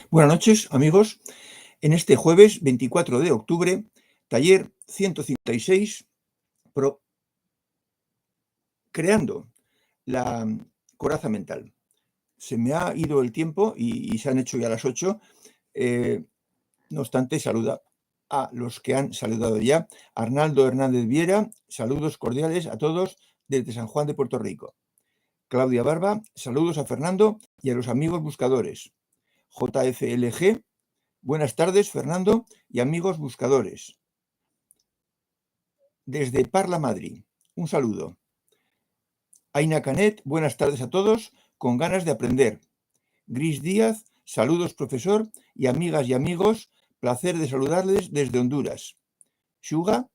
Buenas noches, amigos. En este jueves 24 de octubre, taller 156, creando la coraza mental. Se me ha ido el tiempo y se han hecho ya las 8. No obstante, saluda a los que han saludado ya. Arnaldo Hernández Viera, saludos cordiales a todos desde San Juan de Puerto Rico. Claudia Barba, saludos a Fernando y a los amigos buscadores. JFLG, buenas tardes, Fernando y amigos buscadores. Desde Parla, Madrid, un saludo. Aina Canet, buenas tardes a todos, con ganas de aprender. Gris Díaz, saludos, profesor, y amigas y amigos, placer de saludarles desde Honduras. Shuga,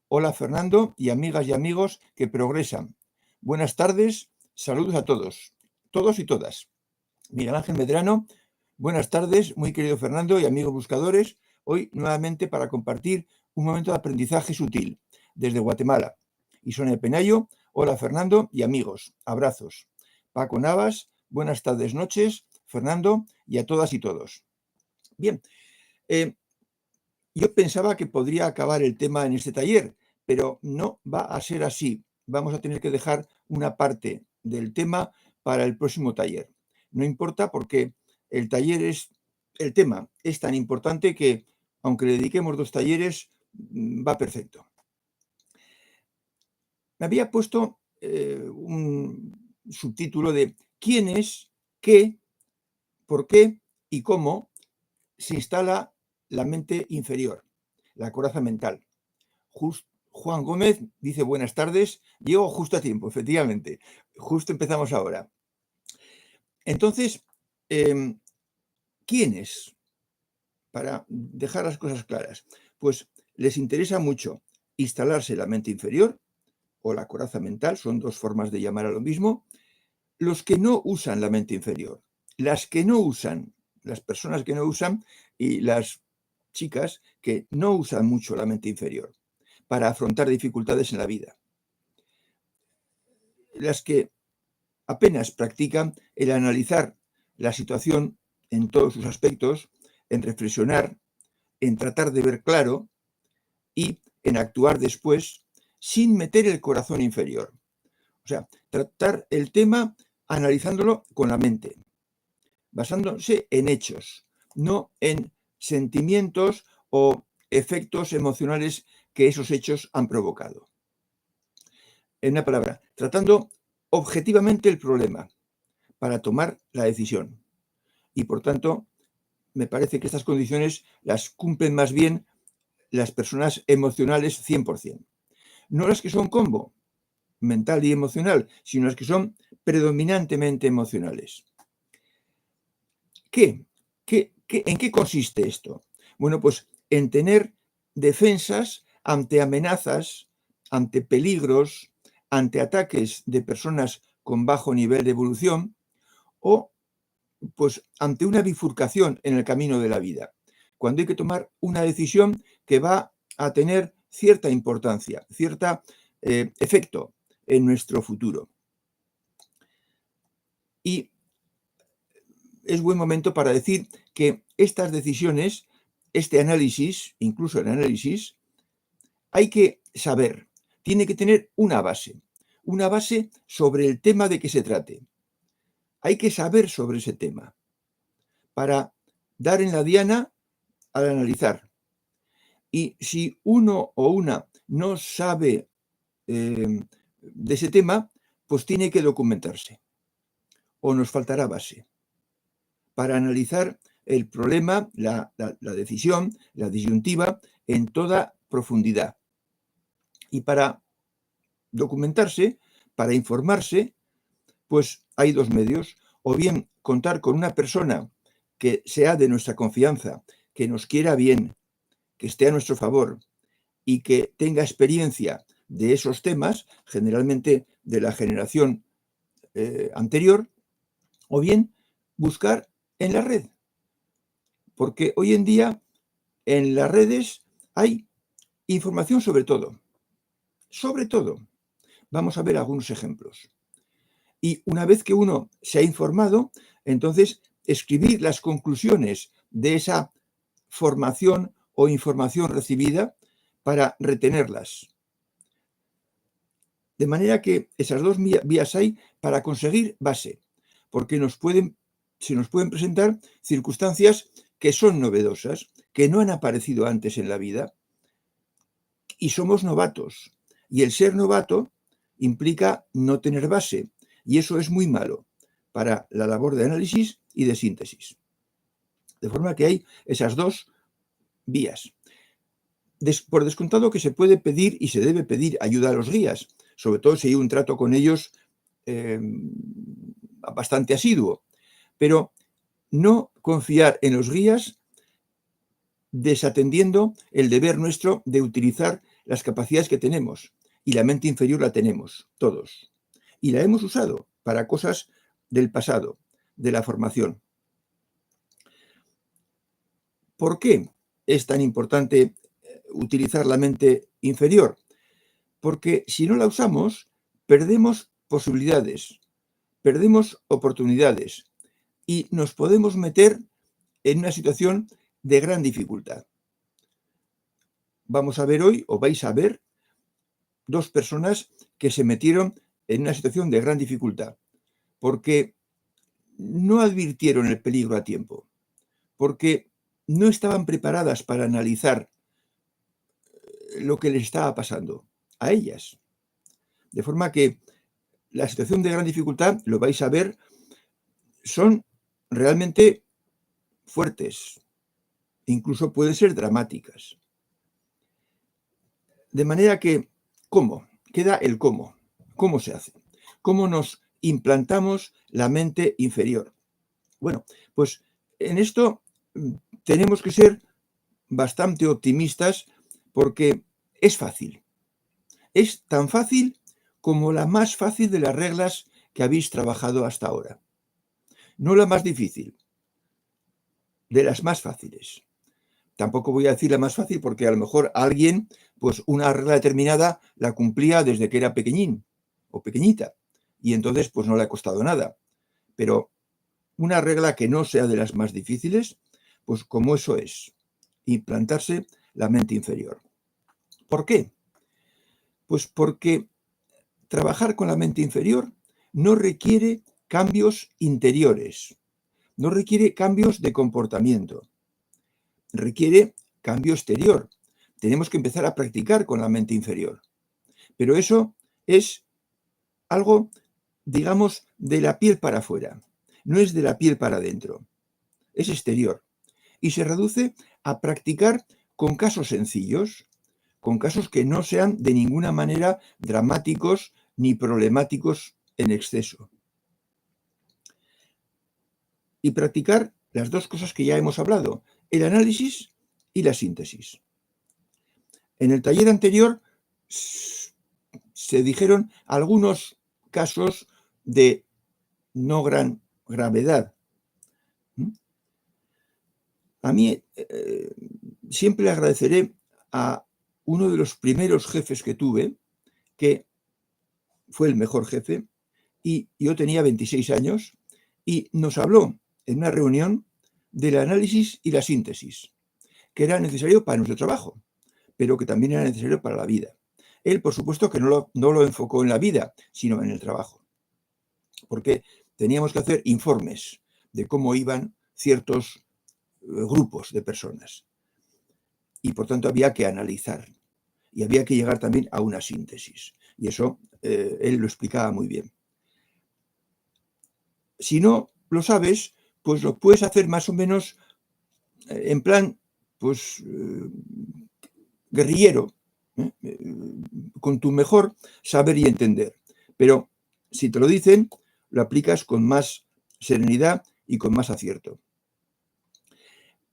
hola, Fernando, y amigas y amigos que progresan. Buenas tardes, saludos a todos y todas. Miguel Ángel Medrano, buenas tardes, muy querido Fernando y amigos buscadores, hoy nuevamente para compartir un momento de aprendizaje sutil desde Guatemala. Y Sonia Penayo, hola Fernando y amigos, abrazos. Paco Navas, buenas tardes, noches, Fernando y a todas y todos. Bien, yo pensaba que podría acabar el tema en este taller, pero no va a ser así. Vamos a tener que dejar una parte del tema para el próximo taller. No importa porque el tema es tan importante que, aunque le dediquemos 2 talleres, va perfecto. Me había puesto un subtítulo de quién es, qué, por qué y cómo se instala la mente inferior, la coraza mental. Juan Gómez dice buenas tardes, llego justo a tiempo, efectivamente, justo empezamos ahora. Entonces, ¿quién es? Para dejar las cosas claras, pues les interesa mucho instalarse la mente inferior o la coraza mental, son 2 formas de llamar a lo mismo, los que no usan la mente inferior, las personas que no usan y las chicas que no usan mucho la mente inferior para afrontar dificultades en la vida. Las que apenas practican el analizar la situación en todos sus aspectos, en reflexionar, en tratar de ver claro y en actuar después sin meter el corazón inferior. O sea, tratar el tema analizándolo con la mente, basándose en hechos, no en sentimientos o efectos emocionales que esos hechos han provocado. En una palabra, tratando objetivamente el problema para tomar la decisión. Y por tanto, me parece que estas condiciones las cumplen más bien las personas emocionales 100%. No las que son combo, mental y emocional, sino las que son predominantemente emocionales. ¿En qué consiste esto? Bueno, pues en tener defensas ante amenazas, ante peligros, ante ataques de personas con bajo nivel de evolución o pues ante una bifurcación en el camino de la vida, cuando hay que tomar una decisión que va a tener cierta importancia, cierto efecto en nuestro futuro. Y es buen momento para decir que estas decisiones, este análisis, incluso el análisis, hay que saber, tiene que tener una base sobre el tema de que se trate. Hay que saber sobre ese tema para dar en la diana al analizar. Y si uno o una no sabe de ese tema, pues tiene que documentarse o nos faltará base para analizar el problema, la decisión, la disyuntiva en toda profundidad. Y para documentarse, para informarse, pues hay 2 medios, o bien contar con una persona que sea de nuestra confianza, que nos quiera bien, que esté a nuestro favor y que tenga experiencia de esos temas, generalmente de la generación anterior, o bien buscar en la red. Porque hoy en día en las redes hay información sobre todo. Sobre todo. Vamos a ver algunos ejemplos. Y una vez que uno se ha informado, entonces escribir las conclusiones de esa formación o información recibida para retenerlas. De manera que esas dos vías hay para conseguir base, porque se nos pueden presentar circunstancias que son novedosas, que no han aparecido antes en la vida, y somos novatos. Y el ser novato implica no tener base, y eso es muy malo para la labor de análisis y de síntesis. De forma que hay esas dos vías. Por descontado que se puede pedir y se debe pedir ayuda a los guías, sobre todo si hay un trato con ellos bastante asiduo, pero no confiar en los guías desatendiendo el deber nuestro de utilizar las capacidades que tenemos, y la mente inferior la tenemos todos, y la hemos usado para cosas del pasado, de la formación. ¿Por qué es tan importante utilizar la mente inferior? Porque si no la usamos, perdemos posibilidades, perdemos oportunidades y nos podemos meter en una situación de gran dificultad. Vamos a ver hoy, o vais a ver, dos personas que se metieron en una situación de gran dificultad, porque no advirtieron el peligro a tiempo, porque no estaban preparadas para analizar lo que les estaba pasando a ellas. De forma que la situación de gran dificultad, lo vais a ver, son realmente fuertes, incluso pueden ser dramáticas. De manera que, ¿cómo? Queda el cómo. ¿Cómo se hace? ¿Cómo nos implantamos la mente inferior? Bueno, pues en esto tenemos que ser bastante optimistas porque es fácil. Es tan fácil como la más fácil de las reglas que habéis trabajado hasta ahora. No la más difícil, de las más fáciles. Tampoco voy a decir la más fácil porque a lo mejor alguien, pues una regla determinada la cumplía desde que era pequeñín o pequeñita y entonces pues no le ha costado nada. Pero una regla que no sea de las más difíciles, pues como eso es, implantarse la mente inferior. ¿Por qué? Pues porque trabajar con la mente inferior no requiere cambios interiores, no requiere cambios de comportamiento, requiere cambio exterior. Tenemos que empezar a practicar con la mente inferior. Pero eso es algo, digamos, de la piel para afuera, no es de la piel para adentro, es exterior. Y se reduce a practicar con casos sencillos, con casos que no sean de ninguna manera dramáticos ni problemáticos en exceso. Y practicar las dos cosas que ya hemos hablado, el análisis y la síntesis. En el taller anterior se dijeron algunos casos de no gran gravedad. A mí siempre le agradeceré a uno de los primeros jefes que tuve, que fue el mejor jefe, y yo tenía 26 años, y nos habló en una reunión del análisis y la síntesis, que era necesario para nuestro trabajo, pero que también era necesario para la vida. Él, por supuesto, que no lo enfocó en la vida, sino en el trabajo, porque teníamos que hacer informes de cómo iban ciertos grupos de personas. Y, por tanto, había que analizar y había que llegar también a una síntesis. Y eso él lo explicaba muy bien. Si no lo sabes, pues lo puedes hacer más o menos en plan, pues, guerrillero, con tu mejor saber y entender. Pero si te lo dicen, lo aplicas con más serenidad y con más acierto.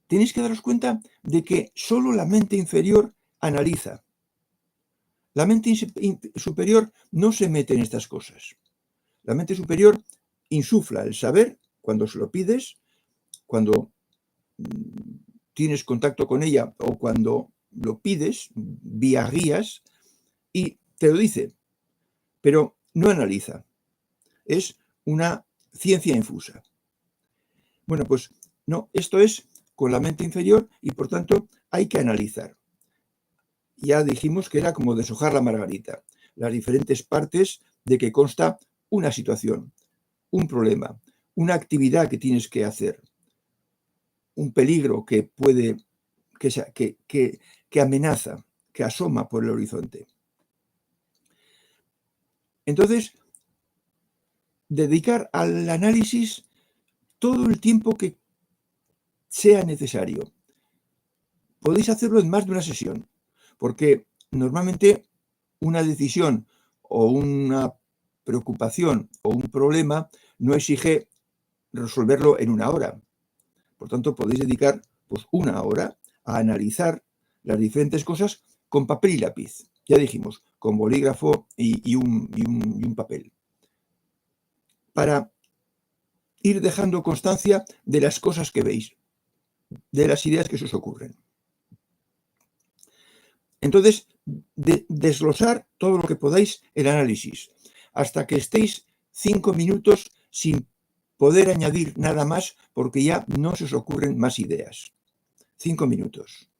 Tenéis que daros cuenta de que solo la mente inferior analiza. La mente superior no se mete en estas cosas. La mente superior insufla el saber cuando se lo pides, cuando tienes contacto con ella o cuando lo pides vía guías y te lo dice, pero no analiza. Es una ciencia infusa. Bueno, pues no, esto es con la mente inferior y, por tanto, hay que analizar. Ya dijimos que era como deshojar la margarita, las diferentes partes de que consta una situación, un problema, una actividad que tienes que hacer, un peligro que puede, que amenaza, que asoma por el horizonte. Entonces, dedicar al análisis todo el tiempo que sea necesario. Podéis hacerlo en más de una sesión, porque normalmente una decisión o una preocupación o un problema no exige resolverlo en una hora. Por tanto, podéis dedicar pues, una hora a analizar las diferentes cosas con papel y lápiz. Ya dijimos, con bolígrafo y un papel. Para ir dejando constancia de las cosas que veis, de las ideas que se os ocurren. Entonces, desglosar todo lo que podáis el análisis, hasta que estéis 5 minutos sin poder añadir nada más, porque ya no se os ocurren más ideas. 5 minutos.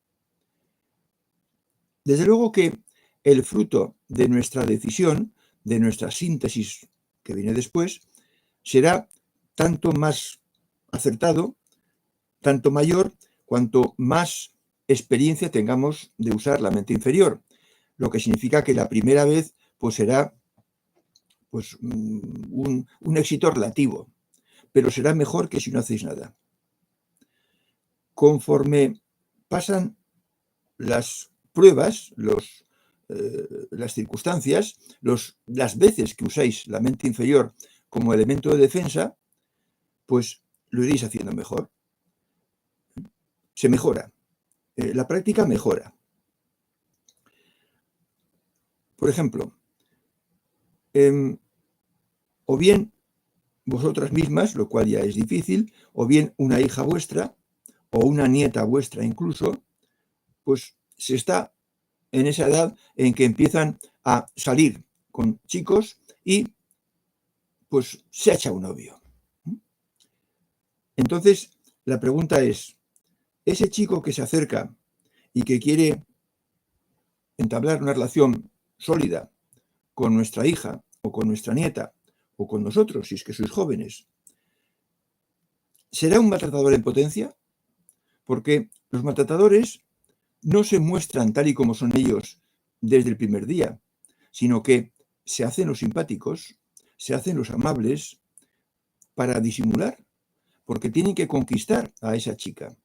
Desde luego que el fruto de nuestra decisión, de nuestra síntesis que viene después, será tanto más acertado, tanto mayor, cuanto más experiencia tengamos de usar la mente inferior, lo que significa que la primera vez pues será pues, un éxito relativo, pero será mejor que si no hacéis nada. Conforme pasan las pruebas, las circunstancias, las veces que usáis la mente inferior como elemento de defensa, pues lo iréis haciendo mejor. Se mejora. La práctica mejora. Por ejemplo, o bien vosotras mismas, lo cual ya es difícil, o bien una hija vuestra, o una nieta vuestra incluso, pues se está en esa edad en que empiezan a salir con chicos y pues se echa un novio. Entonces, la pregunta es, ese chico que se acerca y que quiere entablar una relación sólida con nuestra hija o con nuestra nieta o con nosotros, si es que sois jóvenes, ¿será un maltratador en potencia? Porque los maltratadores no se muestran tal y como son ellos desde el primer día, sino que se hacen los simpáticos, se hacen los amables para disimular, porque tienen que conquistar a esa chica,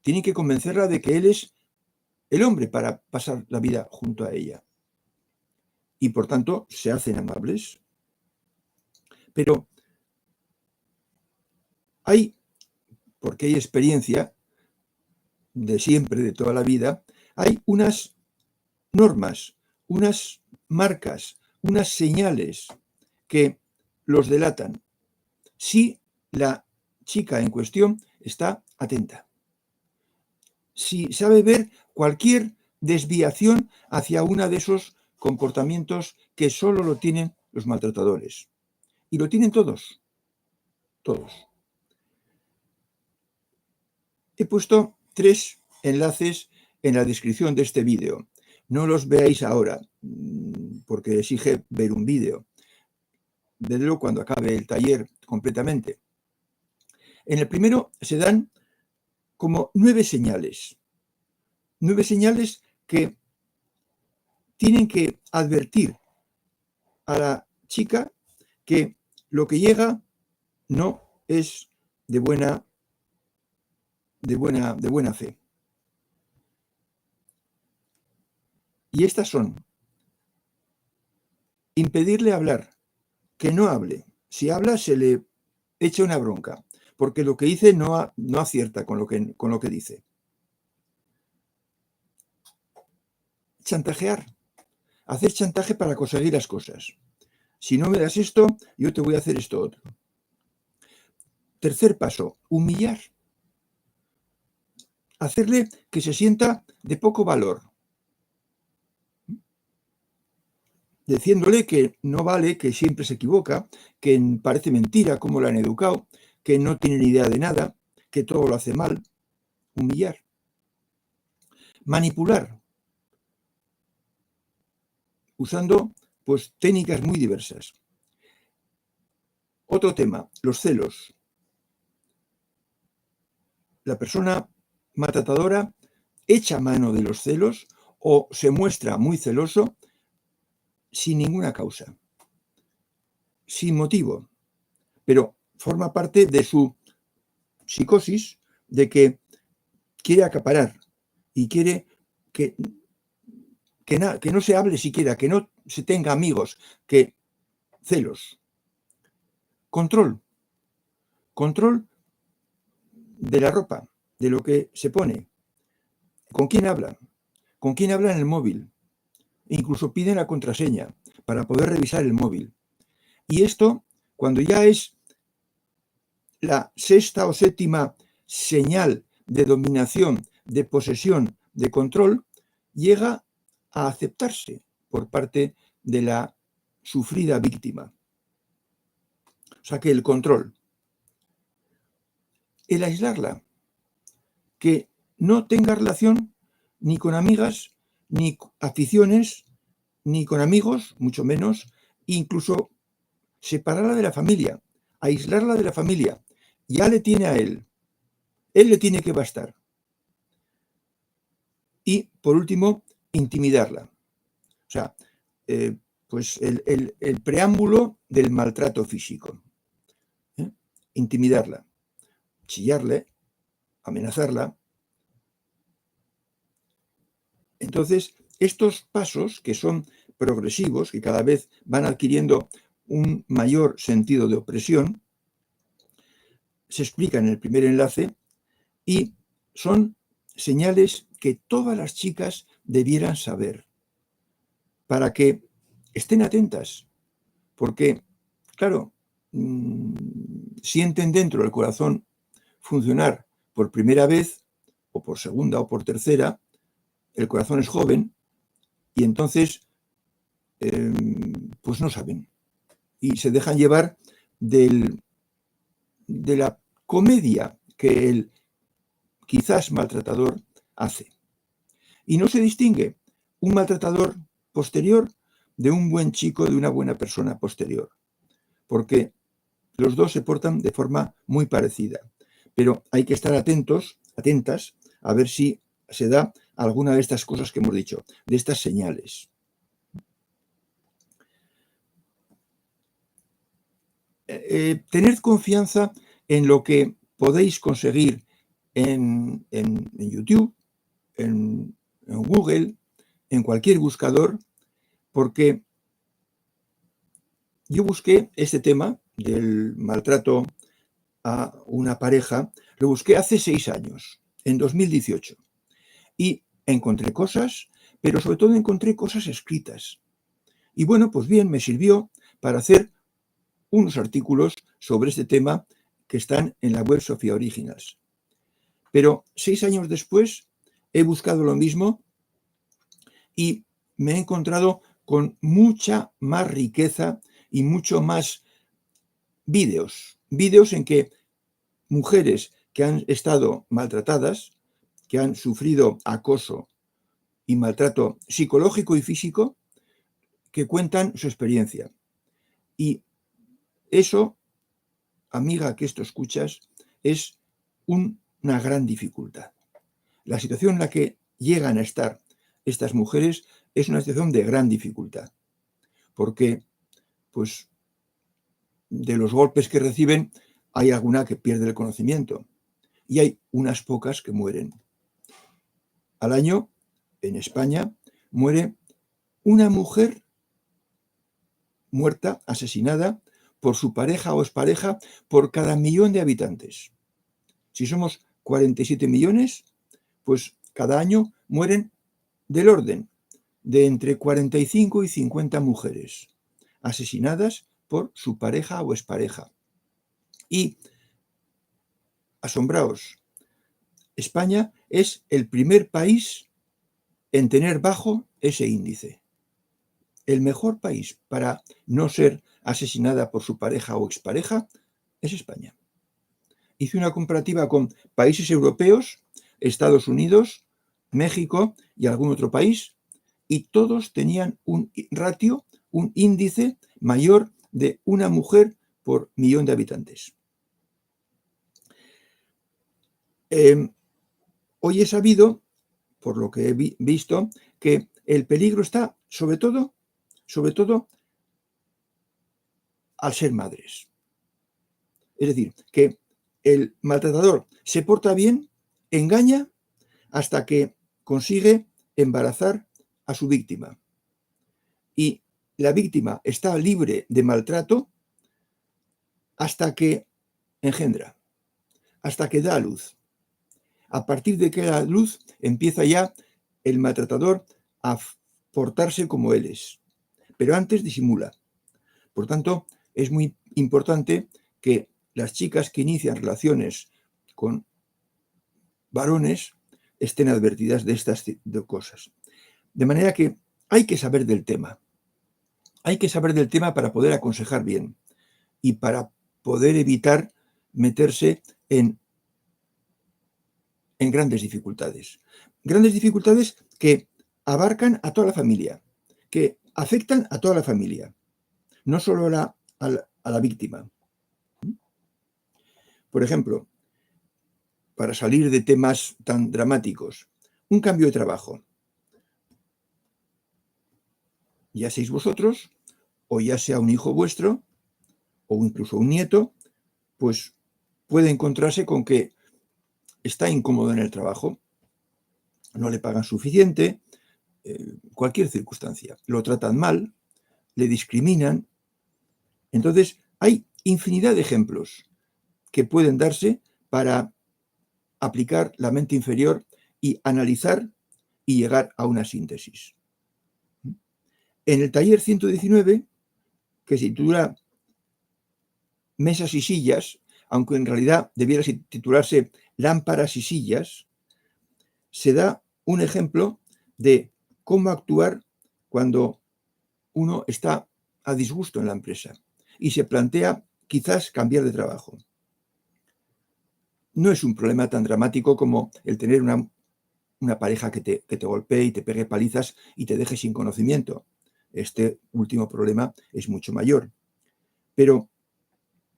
tienen que convencerla de que él es el hombre para pasar la vida junto a ella. Y por tanto se hacen amables. Pero porque hay experiencia de siempre, de toda la vida, hay unas normas, unas marcas, unas señales que los delatan si la chica en cuestión está atenta, si sabe ver cualquier desviación hacia uno de esos comportamientos que solo lo tienen los maltratadores. Y lo tienen todos, todos. He puesto 3 enlaces en la descripción de este vídeo. No los veáis ahora, porque exige ver un vídeo. Vedlo cuando acabe el taller completamente. En el primero se dan como 9 señales. 9 señales que tienen que advertir a la chica que lo que llega no es de buena fe. Y estas son: impedirle hablar, que no hable. Si habla, se le echa una bronca, porque lo que dice no acierta con lo que dice. Chantajear. Hacer chantaje para conseguir las cosas. Si no me das esto, yo te voy a hacer esto otro. Tercer paso, humillar. Hacerle que se sienta de poco valor, diciéndole que no vale, que siempre se equivoca, que parece mentira cómo lo han educado, que no tiene ni idea de nada, que todo lo hace mal. humillar, manipular, usando pues técnicas muy diversas. Otro tema, los celos. La persona maltratadora echa mano de los celos o se muestra muy celoso sin ninguna causa, sin motivo, pero forma parte de su psicosis de que quiere acaparar y quiere que no se hable siquiera, que no se tenga amigos, que celos. Control de la ropa, de lo que se pone, con quién habla en el móvil, incluso piden la contraseña para poder revisar el móvil. Y esto, cuando ya es la sexta o séptima señal de dominación, de posesión, de control, llega a aceptarse por parte de la sufrida víctima. O sea que el control, el aislarla, que no tenga relación ni con amigas, ni aficiones, ni con amigos, mucho menos, incluso separarla de la familia, aislarla de la familia. Ya le tiene a él le tiene que bastar. Y, por último, intimidarla. O sea, pues el preámbulo del maltrato físico. Intimidarla, chillarle, amenazarla. Entonces, estos pasos que son progresivos, que cada vez van adquiriendo un mayor sentido de opresión, se explican en el primer enlace y son señales que todas las chicas debieran saber para que estén atentas, porque, claro, sienten dentro del corazón funcionar por primera vez, o por segunda, o por tercera, el corazón es joven, y entonces, pues no saben, y se dejan llevar de la comedia que el quizás maltratador hace. Y no se distingue un maltratador posterior de un buen chico, de una buena persona posterior, porque los dos se portan de forma muy parecida. Pero hay que estar atentas, a ver si se da alguna de estas cosas que hemos dicho, de estas señales. Tened confianza en lo que podéis conseguir en YouTube, en Google, en cualquier buscador, porque yo busqué este tema del maltrato a una pareja, lo busqué hace 6 años, en 2018, y encontré cosas, pero sobre todo encontré cosas escritas. Y bueno, pues bien, me sirvió para hacer unos artículos sobre este tema que están en la web Sofía Originals. Pero 6 años después he buscado lo mismo y me he encontrado con mucha más riqueza y mucho más vídeos en que mujeres que han estado maltratadas, que han sufrido acoso y maltrato psicológico y físico, que cuentan su experiencia. Y eso, amiga que esto escuchas, es una gran dificultad. La situación en la que llegan a estar estas mujeres es una situación de gran dificultad, porque pues de los golpes que reciben hay alguna que pierde el conocimiento y hay unas pocas que mueren. Al año, en España, muere una mujer muerta, asesinada por su pareja o expareja por cada 1.000.000 de habitantes. Si somos 47 millones, pues cada año mueren del orden de entre 45 y 50 mujeres asesinadas por su pareja o expareja. Y, asombraos, España es el primer país en tener bajo ese índice. El mejor país para no ser asesinada por su pareja o expareja es España. Hice una comparativa con países europeos Estados Unidos, México y algún otro país, y todos tenían un ratio, un índice mayor de una mujer por millón de habitantes. Hoy he sabido, por lo que he visto, que el peligro está sobre todo al ser madres. Es decir, que el maltratador se porta bien, engaña hasta que consigue embarazar a su víctima. Y la víctima está libre de maltrato hasta que engendra, hasta que da a luz. A partir de que da a luz, empieza ya el maltratador a portarse como él es. Pero antes disimula. Por tanto, es muy importante que las chicas que inician relaciones con varones estén advertidas de estas cosas. De manera que hay que saber del tema. Hay que saber del tema para poder aconsejar bien y para poder evitar meterse en grandes dificultades. Grandes dificultades que abarcan a toda la familia, que afectan a toda la familia, no solo a la víctima. Por ejemplo, para salir de temas tan dramáticos, un cambio de trabajo. Ya seáis vosotros, o ya sea un hijo vuestro, o incluso un nieto, pues puede encontrarse con que está incómodo en el trabajo, no le pagan suficiente, cualquier circunstancia, lo tratan mal, le discriminan. Entonces, hay infinidad de ejemplos que pueden darse para aplicar la mente inferior y analizar y llegar a una síntesis. En el taller 119, que se titula Mesas y sillas, aunque en realidad debiera titularse Lámparas y sillas, se da un ejemplo de cómo actuar cuando uno está a disgusto en la empresa y se plantea quizás cambiar de trabajo. No es un problema tan dramático como el tener una pareja que te golpee y te pegue palizas y te deje sin conocimiento. Este último problema es mucho mayor. Pero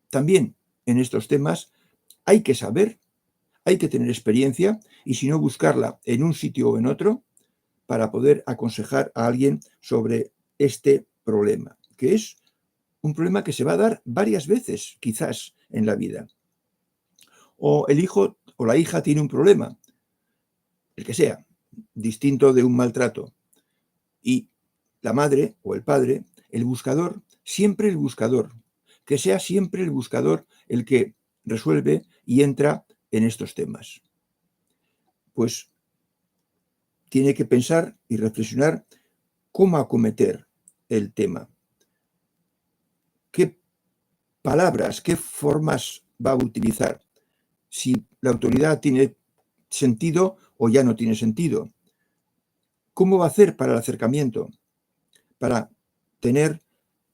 también en estos temas hay que saber, hay que tener experiencia y si no buscarla en un sitio o en otro para poder aconsejar a alguien sobre este problema, que es un problema que se va a dar varias veces, quizás, en la vida. O el hijo o la hija tiene un problema, el que sea, distinto de un maltrato. Y la madre o el padre, el buscador, siempre el buscador, que sea siempre el buscador el que resuelve y entra en estos temas. Pues tiene que pensar y reflexionar cómo acometer el tema. ¿Qué palabras, qué formas va a utilizar? Si la autoridad tiene sentido o ya no tiene sentido. ¿Cómo va a hacer para el acercamiento? Para tener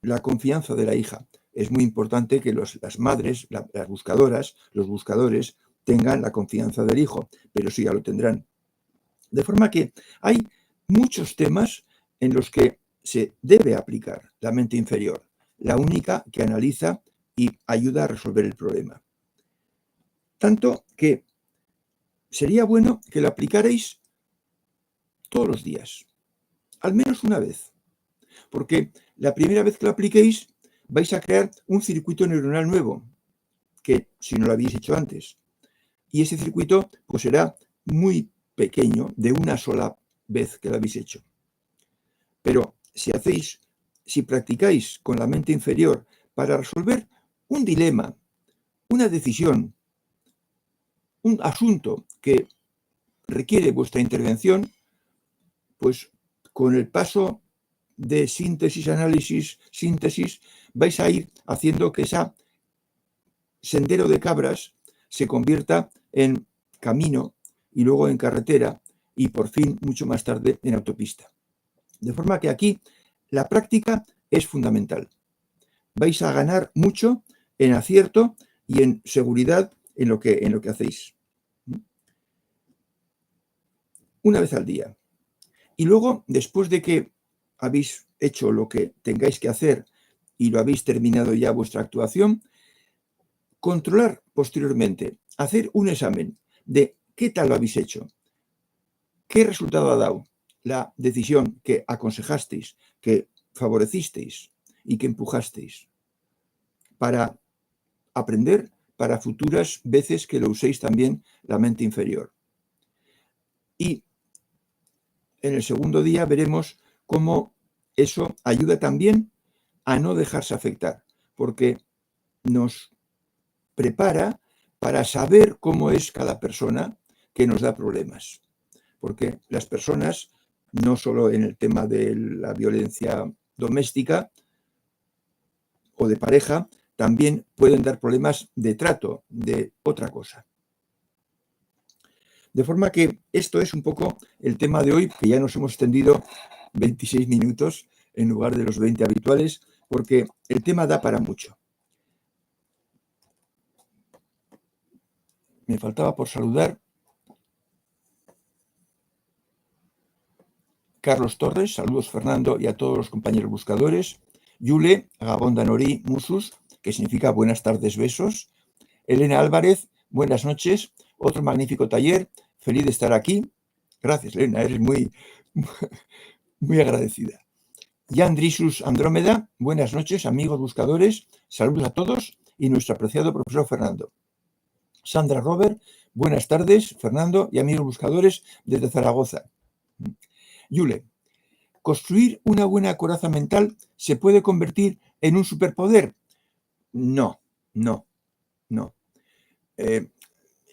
la confianza de la hija. Es muy importante que las madres, las buscadoras, los buscadores, tengan la confianza del hijo, pero sí ya lo tendrán. De forma que hay muchos temas en los que se debe aplicar la mente inferior, la única que analiza y ayuda a resolver el problema. Tanto que sería bueno que lo aplicarais todos los días, al menos una vez, porque la primera vez que lo apliquéis vais a crear un circuito neuronal nuevo, que si no lo habéis hecho antes. Y ese circuito pues será muy pequeño de una sola vez que lo habéis hecho. Pero si practicáis con la mente inferior para resolver un dilema, una decisión, un asunto que requiere vuestra intervención, pues con el paso de síntesis, análisis, síntesis, vais a ir haciendo que ese sendero de cabras se convierta en camino y luego en carretera y por fin, mucho más tarde, en autopista. De forma que aquí la práctica es fundamental. Vais a ganar mucho en acierto y en seguridad en lo que hacéis. una vez al día. Y luego, después de que habéis hecho lo que tengáis que hacer y lo habéis terminado ya vuestra actuación, controlar posteriormente, hacer un examen de qué tal lo habéis hecho, qué resultado ha dado la decisión que aconsejasteis, que favorecisteis y que empujasteis, para aprender para futuras veces que lo uséis también la mente inferior. Y en el segundo día veremos cómo eso ayuda también a no dejarse afectar, porque nos prepara para saber cómo es cada persona que nos da problemas. Porque las personas, no solo en el tema de la violencia doméstica o de pareja, también pueden dar problemas de trato, de otra cosa. De forma que esto es un poco el tema de hoy, que ya nos hemos extendido 26 minutos en lugar de los 20 habituales, porque el tema da para mucho. Me faltaba por saludar Carlos Torres, saludos Fernando y a todos los compañeros buscadores. Yule, Gabón Danori, Musus, que significa buenas tardes, besos. Elena Álvarez, buenas noches, otro magnífico taller, feliz de estar aquí. Gracias, Elena, eres muy, muy agradecida. Jan Drisus Andrómeda, buenas noches, amigos buscadores, saludos a todos y nuestro apreciado profesor Fernando. Sandra Robert, buenas tardes, Fernando y amigos buscadores desde Zaragoza. Yule, ¿construir una buena coraza mental se puede convertir en un superpoder? No, no, no.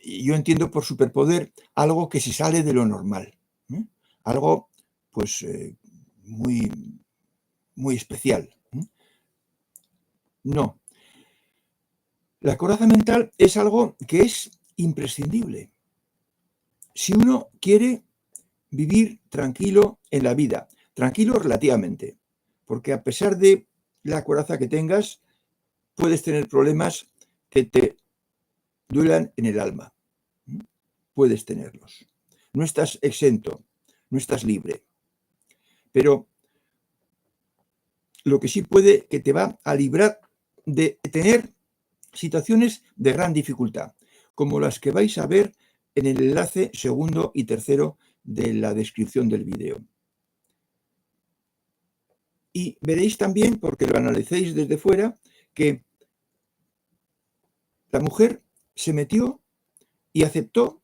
Yo entiendo por superpoder algo que se sale de lo normal, algo pues muy, muy especial. No. La coraza mental es algo que es imprescindible. Si uno quiere vivir tranquilo en la vida, tranquilo relativamente, porque a pesar de la coraza que tengas, puedes tener problemas que te duelan en el alma. Puedes tenerlos. No estás exento, no estás libre. Pero lo que sí puede que te va a librar de tener situaciones de gran dificultad, como las que vais a ver en el enlace segundo y tercero de la descripción del vídeo. Y veréis también, porque lo analicéis desde fuera, que la mujer se metió y aceptó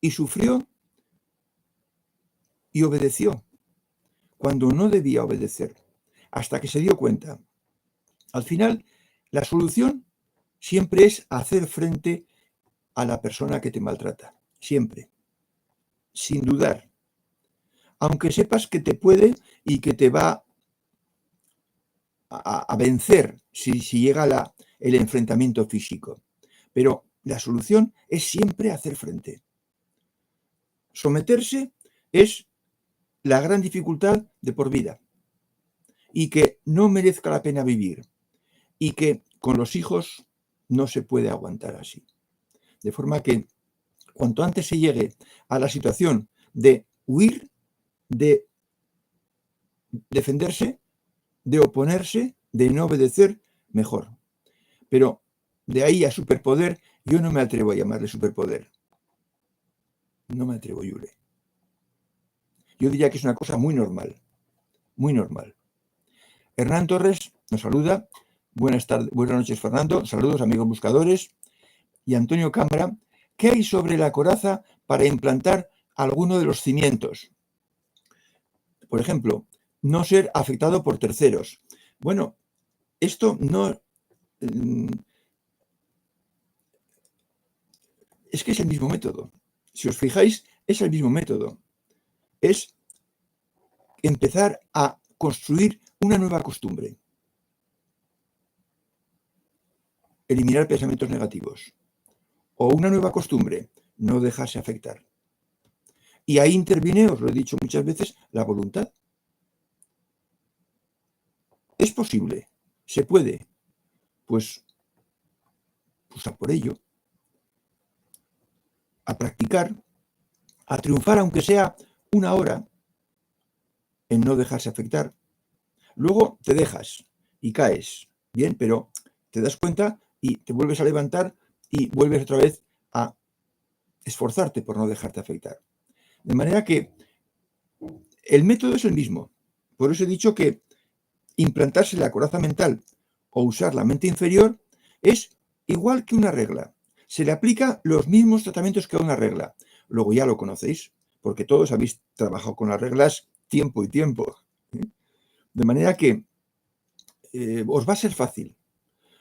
y sufrió y obedeció cuando no debía obedecer, hasta que se dio cuenta. Al final, la solución siempre es hacer frente a la persona que te maltrata, siempre, sin dudar, aunque sepas que te puede y que te va a vencer si llega el enfrentamiento físico. Pero la solución es siempre hacer frente. Someterse es la gran dificultad de por vida y que no merezca la pena vivir y que con los hijos no se puede aguantar así. De forma que cuanto antes se llegue a la situación de huir, de defenderse, de oponerse, de no obedecer, mejor. Pero de ahí a superpoder, yo no me atrevo a llamarle superpoder. No me atrevo, Yule. Yo diría que es una cosa muy normal, muy normal. Hernán Torres nos saluda. Buenas tardes, buenas noches, Fernando. Saludos, amigos buscadores. Y Antonio Cámara, ¿qué hay sobre la coraza para implantar alguno de los cimientos? Por ejemplo, no ser afectado por terceros. Bueno, esto no... Es que es el mismo método. Si os fijáis, es el mismo método. Es empezar a construir una nueva costumbre. Eliminar pensamientos negativos. O una nueva costumbre, no dejarse afectar. Y ahí interviene, os lo he dicho muchas veces, la voluntad. ¿Es posible? ¿Se puede? Pues a por ello. A practicar, a triunfar, aunque sea una hora en no dejarse afectar. Luego te dejas y caes, bien, pero te das cuenta y te vuelves a levantar y vuelves otra vez a esforzarte por no dejarte afectar. De manera que el método es el mismo. Por eso he dicho que implantarse la coraza mental o usar la mente inferior es igual que una regla. Se le aplica los mismos tratamientos que a una regla. Luego ya lo conocéis, porque todos habéis trabajado con las reglas tiempo y tiempo. De manera que os va a ser fácil.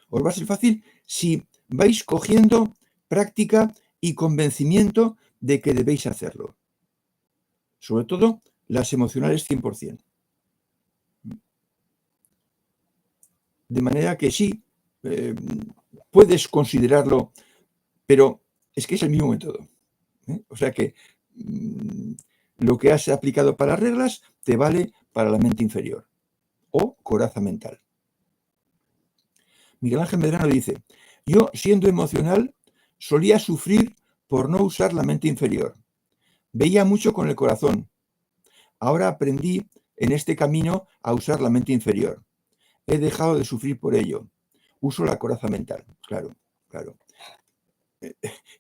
Os va a ser fácil si vais cogiendo práctica y convencimiento de que debéis hacerlo. Sobre todo las emocionales 100%. De manera que sí, puedes considerarlo, pero es que es el mismo método. O sea que lo que has aplicado para las reglas te vale para la mente inferior o coraza mental. Miguel Ángel Medrano dice, yo siendo emocional solía sufrir por no usar la mente inferior. Veía mucho con el corazón. Ahora aprendí en este camino a usar la mente inferior. He dejado de sufrir por ello. Uso la coraza mental. Claro, claro.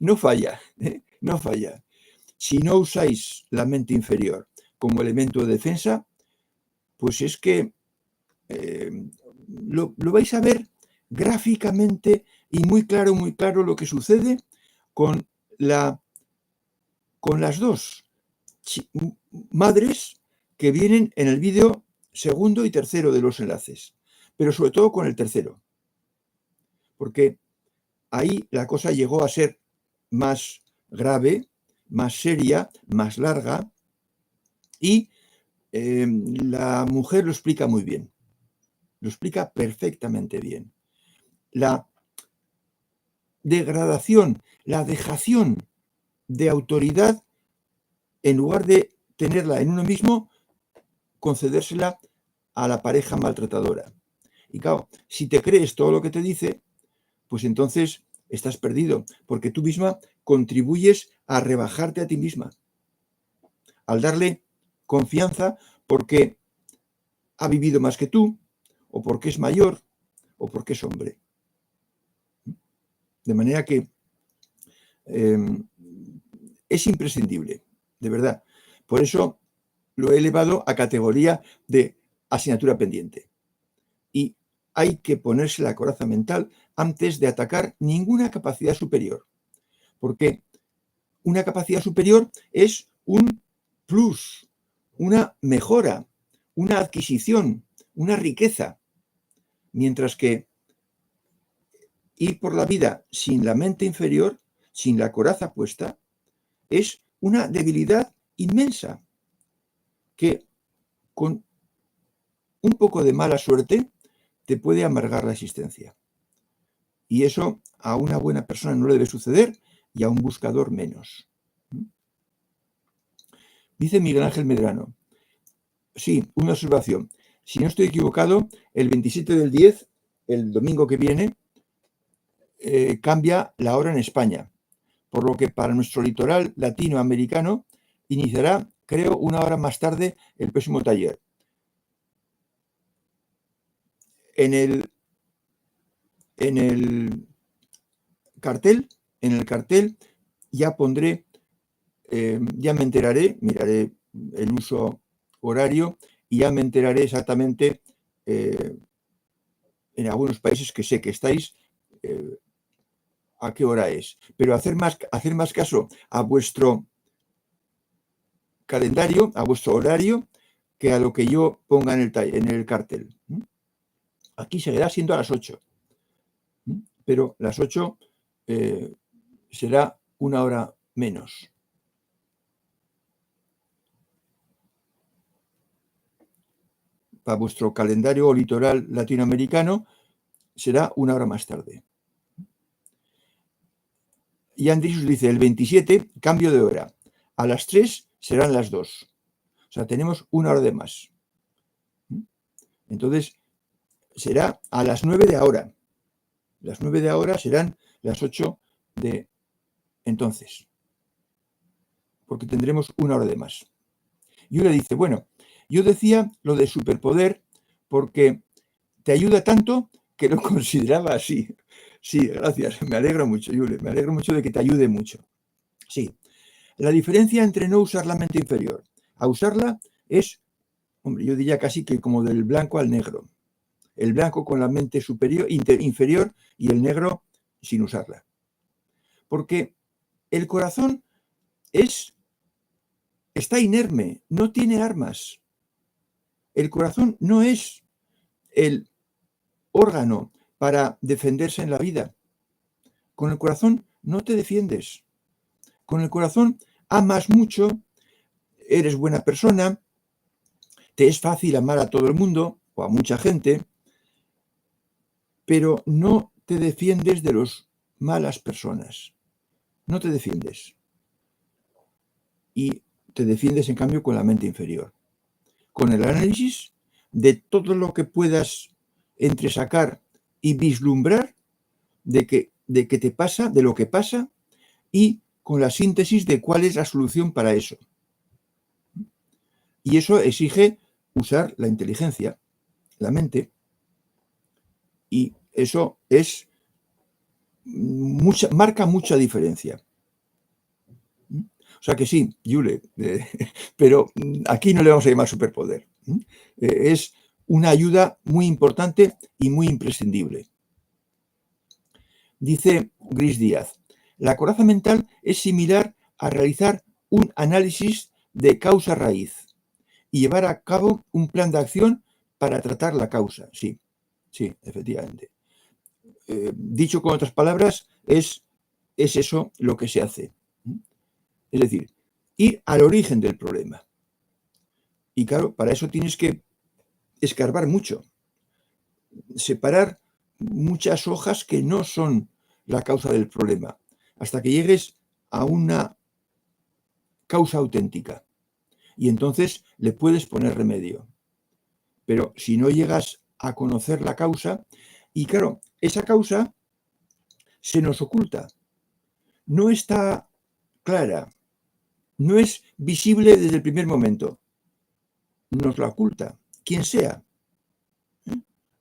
No falla, no falla. Si no usáis la mente inferior como elemento de defensa, pues es que lo vais a ver gráficamente y muy claro lo que sucede con las dos madres que vienen en el vídeo segundo y tercero de los enlaces, pero sobre todo con el tercero, porque ahí la cosa llegó a ser más grave, más seria, más larga, y la mujer lo explica muy bien, lo explica perfectamente bien. La degradación, la dejación de autoridad, en lugar de tenerla en uno mismo, concedérsela a la pareja maltratadora. Y claro, si te crees todo lo que te dice, pues entonces estás perdido, porque tú misma contribuyes a rebajarte a ti misma, al darle confianza porque ha vivido más que tú, o porque es mayor, o porque es hombre. De manera que es imprescindible, de verdad. Por eso lo he elevado a categoría de asignatura pendiente. Y hay que ponerse la coraza mental antes de atacar ninguna capacidad superior, porque una capacidad superior es un plus, una mejora, una adquisición, una riqueza, mientras que ir por la vida sin la mente inferior, sin la coraza puesta, es una debilidad inmensa que con un poco de mala suerte te puede amargar la existencia. Y eso a una buena persona no le debe suceder y a un buscador menos. Dice Miguel Ángel Medrano, sí, una observación. Si no estoy equivocado, el 27 del 10, el domingo que viene, cambia la hora en España, por lo que para nuestro litoral latinoamericano iniciará, creo, una hora más tarde el próximo taller. En el cartel ya pondré, ya me enteraré, miraré el uso horario y ya me enteraré exactamente en algunos países que sé que estáis, a qué hora es. Pero hacer más caso a vuestro calendario, a vuestro horario, que a lo que yo ponga en el cartel. Aquí seguirá siendo a las 8, pero las 8 será una hora menos. Para vuestro calendario o litoral latinoamericano será una hora más tarde. Y Andrius dice, el 27, cambio de hora. A las 3 serán las 2. O sea, tenemos una hora de más. Entonces, será a las 9 de ahora. Las 9 de ahora serán las 8 de entonces. Porque tendremos una hora de más. Yule dice, bueno, yo decía lo de superpoder porque te ayuda tanto que lo consideraba así. Sí, gracias, me alegro mucho, Yule, me alegro mucho de que te ayude mucho. Sí, la diferencia entre no usar la mente inferior a usarla es, hombre, yo diría casi que como del blanco al negro. El blanco con la mente inferior y el negro sin usarla. Porque el corazón está inerme, no tiene armas. El corazón no es el órgano para defenderse en la vida. Con el corazón no te defiendes. Con el corazón amas mucho, eres buena persona, te es fácil amar a todo el mundo o a mucha gente, pero no te defiendes de las malas personas. No te defiendes. Y te defiendes, en cambio, con la mente inferior. Con el análisis de todo lo que puedas entresacar y vislumbrar de qué te pasa, de lo que pasa, y con la síntesis de cuál es la solución para eso. Y eso exige usar la inteligencia, la mente, y eso marca mucha diferencia. O sea que sí, Yule, pero aquí no le vamos a llamar superpoder. Es una ayuda muy importante y muy imprescindible. Dice Gris Díaz, la coraza mental es similar a realizar un análisis de causa-raíz y llevar a cabo un plan de acción para tratar la causa. Sí, sí, efectivamente. Dicho con otras palabras, es eso lo que se hace. Es decir, ir al origen del problema. Y claro, para eso tienes que escarbar mucho, separar muchas hojas que no son la causa del problema, hasta que llegues a una causa auténtica. Y entonces le puedes poner remedio. Pero si no llegas a conocer la causa, y claro, esa causa se nos oculta, no está clara, no es visible desde el primer momento, nos la oculta, quien sea,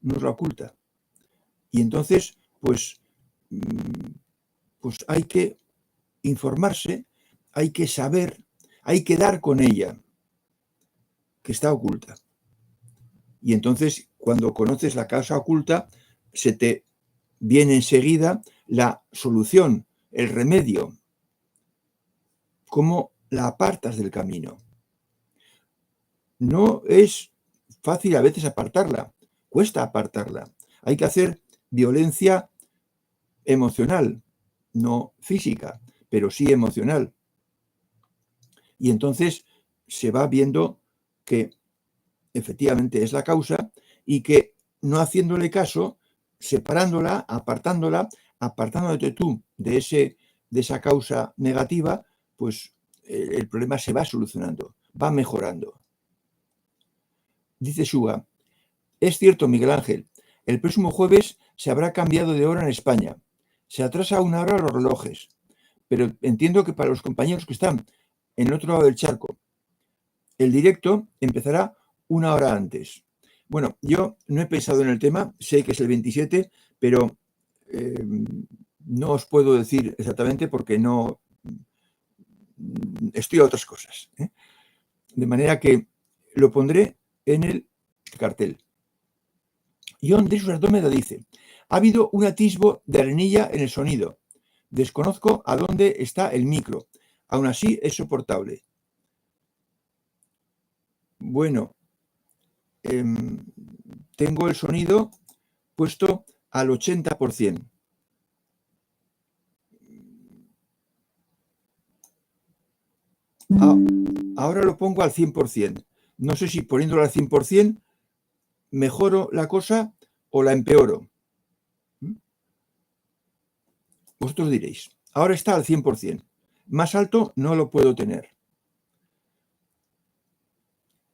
nos la oculta. Y entonces, pues hay que informarse, hay que saber, hay que dar con ella, que está oculta. Y entonces, cuando conoces la causa oculta, se te viene enseguida la solución, el remedio, cómo la apartas del camino. No es fácil a veces apartarla, cuesta apartarla. Hay que hacer violencia emocional, no física, pero sí emocional. Y entonces se va viendo que efectivamente es la causa y que no haciéndole caso, separándola, apartándote tú de esa causa negativa, pues el problema se va solucionando, va mejorando. Dice Suga, es cierto, Miguel Ángel, el próximo jueves se habrá cambiado de hora en España. Se atrasa una hora los relojes, pero entiendo que para los compañeros que están en el otro lado del charco, el directo empezará una hora antes. Bueno, yo no he pensado en el tema, sé que es el 27, pero no os puedo decir exactamente porque no estoy a otras cosas. De manera que lo pondré en el cartel. John de Ardómeda dice, ha habido un atisbo de arenilla en el sonido. Desconozco a dónde está el micro. Aún así es soportable. Bueno, tengo el sonido puesto al 80%. Ahora lo pongo al 100%. No sé si poniéndolo al 100% mejoro la cosa o la empeoro. Vosotros diréis. Ahora está al 100%. Más alto no lo puedo tener.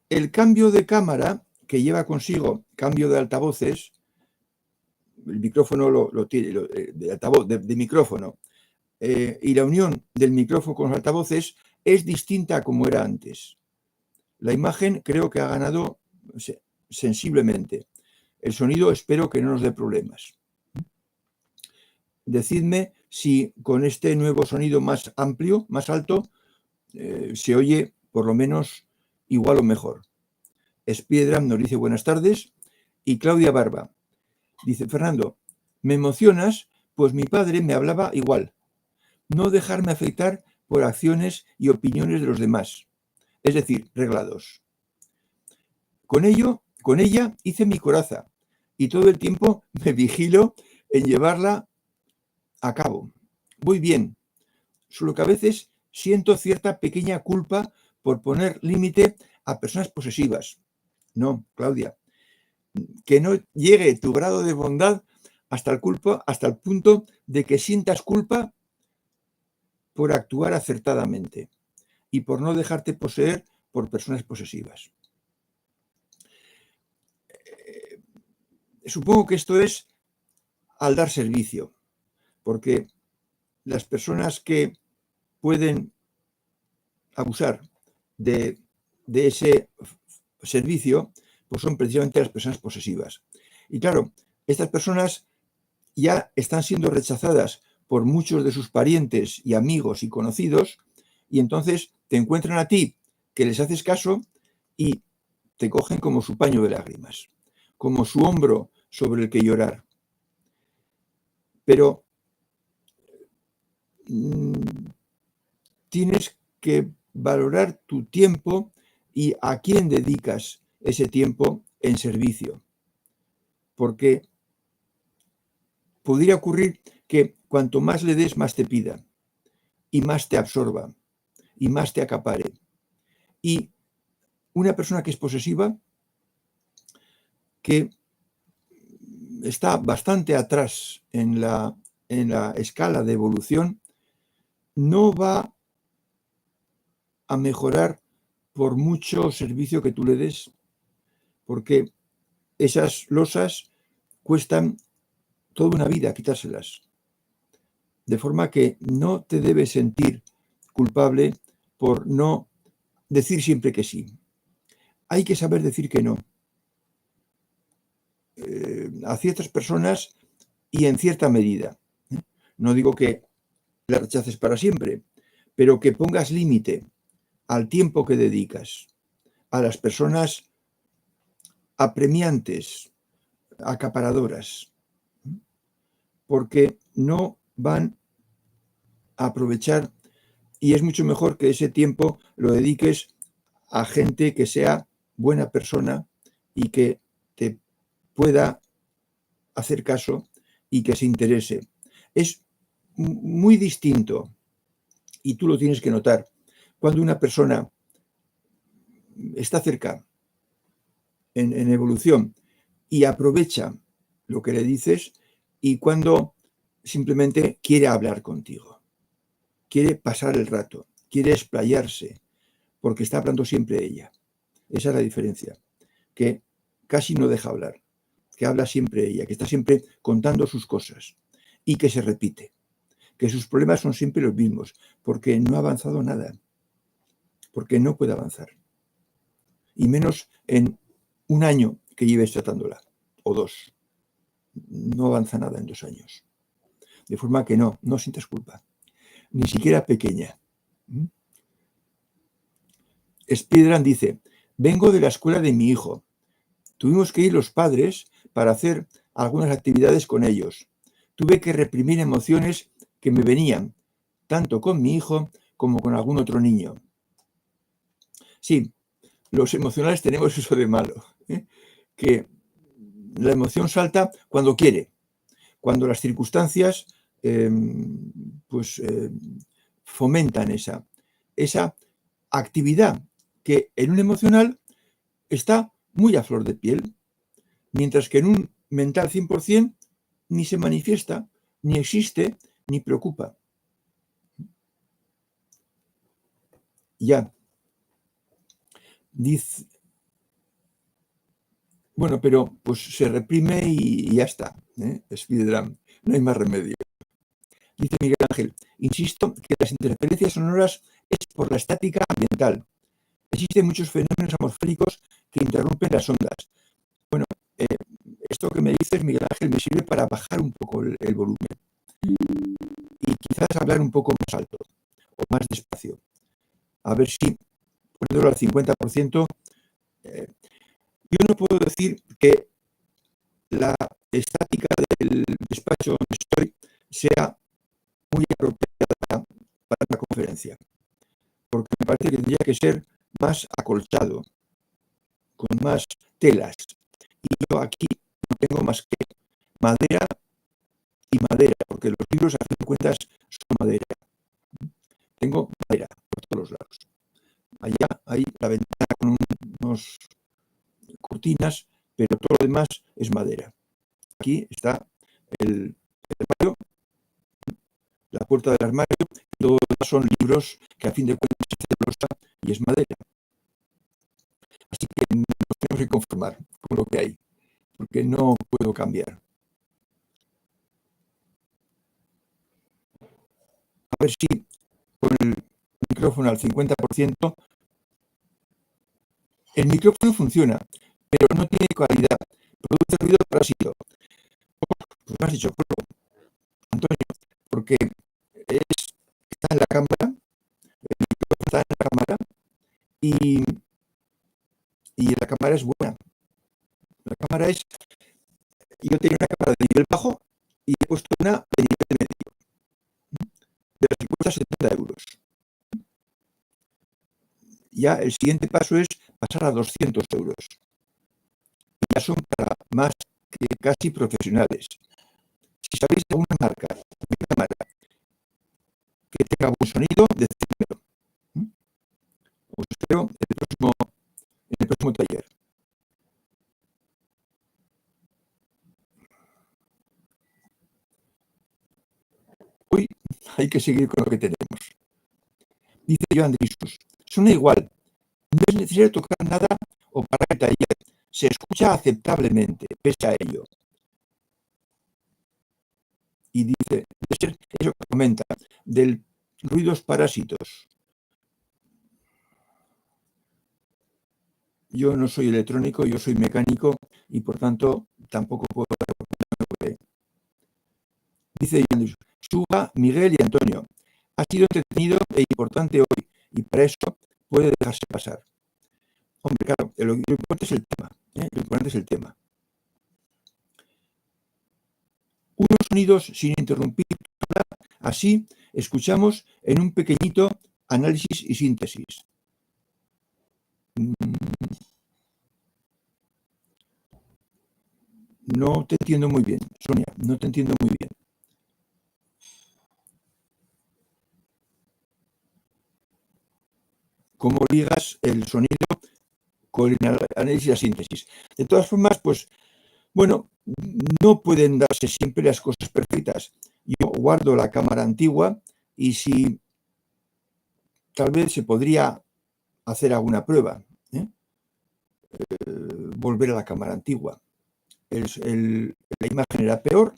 El cambio de cámara que lleva consigo cambio de altavoces, el micrófono lo tiene, de altavoz, de micrófono, y la unión del micrófono con los altavoces es distinta a como era antes. La imagen creo que ha ganado sensiblemente. El sonido espero que no nos dé problemas. Decidme si con este nuevo sonido más amplio, más alto, se oye por lo menos igual o mejor. Spiedram nos dice buenas tardes. Y Claudia Barba dice, Fernando, me emocionas, pues mi padre me hablaba igual. No dejarme afectar por acciones y opiniones de los demás. Es decir, reglados. Con ella hice mi coraza y todo el tiempo me vigilo en llevarla a cabo. Muy bien, solo que a veces siento cierta pequeña culpa por poner límite a personas posesivas. No, Claudia, que no llegue tu grado de bondad hasta el punto de que sientas culpa por actuar acertadamente y por no dejarte poseer por personas posesivas. Supongo que esto es al dar servicio, porque las personas que pueden abusar de ese servicio, pues son precisamente las personas posesivas. Y claro, estas personas ya están siendo rechazadas por muchos de sus parientes y amigos y conocidos, y entonces te encuentran a ti que les haces caso y te cogen como su paño de lágrimas, como su hombro sobre el que llorar. Pero tienes que valorar tu tiempo y a quién dedicas ese tiempo en servicio. Porque podría ocurrir que cuanto más le des, más te pida, y más te absorba, y más te acapare. Y una persona que es posesiva, que está bastante atrás en la escala de evolución, no va a mejorar por mucho servicio que tú le des, porque esas losas cuestan toda una vida quitárselas. De forma que no te debes sentir culpable por no decir siempre que sí. Hay que saber decir que no. A ciertas personas y en cierta medida. No digo que la rechaces para siempre, pero que pongas límite al tiempo que dedicas a las personas apremiantes, acaparadoras, porque no van a aprovechar y es mucho mejor que ese tiempo lo dediques a gente que sea buena persona y que te pueda hacer caso y que se interese. Es muy distinto, y tú lo tienes que notar, cuando una persona está cerca, en evolución, y aprovecha lo que le dices, y cuando simplemente quiere hablar contigo, quiere pasar el rato, quiere explayarse, porque está hablando siempre ella. Esa es la diferencia, que casi no deja hablar, que habla siempre ella, que está siempre contando sus cosas y que se repite, que sus problemas son siempre los mismos, porque no ha avanzado nada, porque no puede avanzar, y menos en un año que lleves tratándola, o 2. No avanza nada en 2 años. De forma que no sientas culpa, ni siquiera pequeña. Spiedran dice, vengo de la escuela de mi hijo. Tuvimos que ir los padres para hacer algunas actividades con ellos. Tuve que reprimir emociones que me venían, tanto con mi hijo como con algún otro niño. Sí, los emocionales tenemos eso de malo, que la emoción salta cuando quiere, cuando las circunstancias fomentan esa actividad que en un emocional está muy a flor de piel, mientras que en un mental 100% ni se manifiesta, ni existe, ni preocupa. Ya. Dice, bueno, pero pues se reprime y ya está. Spiedram, no hay más remedio. Dice Miguel Ángel, insisto que las interferencias sonoras es por la estática ambiental. existen muchos fenómenos atmosféricos que interrumpen las ondas. Bueno, esto que me dices, Miguel Ángel, me sirve para bajar un poco el volumen y quizás hablar un poco más alto o más despacio. A ver si puedo al 50%. Yo no puedo decir que la estática del despacho donde estoy sea muy apropiada para una conferencia, porque me parece que tendría que ser más acolchado, con más telas. Y yo aquí no tengo más que madera y madera, porque los libros, a fin de cuentas, son madera. Tengo madera por todos los lados. Allá hay la ventana con unos cortinas, pero todo lo demás es madera. Aquí está el armario, la puerta del armario, y todo lo demás son libros que a fin de cuentas es celulosa y es madera. Así que nos tenemos que conformar con lo que hay, porque no puedo cambiar. A ver si con el micrófono al 50%, el micrófono funciona, pero no tiene calidad, produce ruido parásito. Pues me has dicho, Antonio, porque está en la cámara, el micrófono está en la cámara y la cámara es buena. La cámara es, yo tenía una cámara de nivel bajo y he puesto una de nivel medio, de las que cuesta 70 euros. Ya el siguiente paso es pasar a 200 euros. Ya son para más que casi profesionales. Si sabéis de alguna marca de cámara que tenga buen sonido, decídmelo. Os espero en el próximo taller. Hoy hay que seguir con lo que tenemos. Dice Joan Drisus, suena igual. No es necesario tocar nada o parar el taller. Se escucha aceptablemente, pese a ello. Y dice, debe ser eso que comenta, del ruidos parásitos. Yo no soy electrónico, yo soy mecánico y por tanto tampoco puedo dar opinión. Dice Suba, Miguel y Antonio. Ha sido entretenido e importante hoy y para eso puede dejarse pasar. Hombre, claro, lo importante es el tema. Lo importante es el tema. Unos sonidos sin interrumpir, así escuchamos en un pequeñito análisis y síntesis. No te entiendo muy bien, Sonia, no te entiendo muy bien. ¿Cómo ligas el sonido con el análisis y la síntesis? De todas formas, pues, bueno, no pueden darse siempre las cosas perfectas. Yo guardo la cámara antigua y si tal vez se podría hacer alguna prueba, volver a la cámara antigua. La imagen era peor,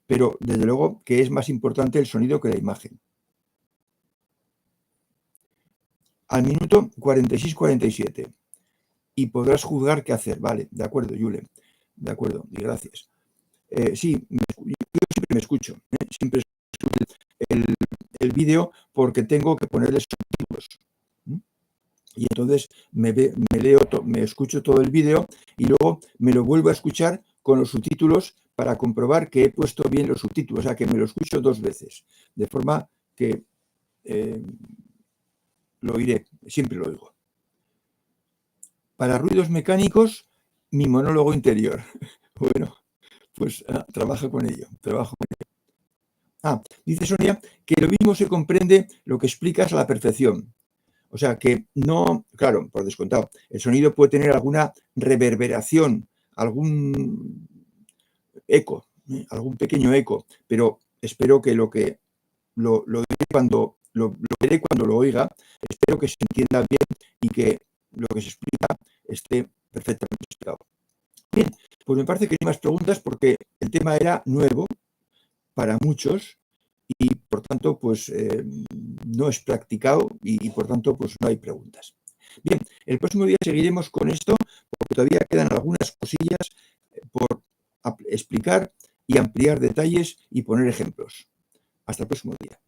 pero desde luego que es más importante el sonido que la imagen. Al minuto 46-47. Y podrás juzgar qué hacer. Vale, de acuerdo, Yule. De acuerdo, y gracias. Sí, yo siempre me escucho. Siempre escucho el vídeo porque tengo que ponerle subtítulos. Y entonces me escucho todo el vídeo y luego me lo vuelvo a escuchar con los subtítulos para comprobar que he puesto bien los subtítulos, o sea, que me lo escucho 2 veces, de forma que lo oiré, siempre lo oigo. Para ruidos mecánicos, mi monólogo interior. Bueno, pues trabajo con ello. Dice Sonia que lo mismo se comprende lo que explicas a la perfección. O sea que no, claro, por descontado, el sonido puede tener alguna reverberación, algún eco, algún pequeño eco, pero espero que lo diré cuando lo veré cuando lo oiga, espero que se entienda bien y que lo que se explica esté perfectamente explicado. Bien, pues me parece que no hay más preguntas porque el tema era nuevo para muchos y por tanto pues no es practicado y por tanto pues no hay preguntas. Bien, el próximo día seguiremos con esto porque todavía quedan algunas cosillas por explicar y ampliar detalles y poner ejemplos. Hasta el próximo día.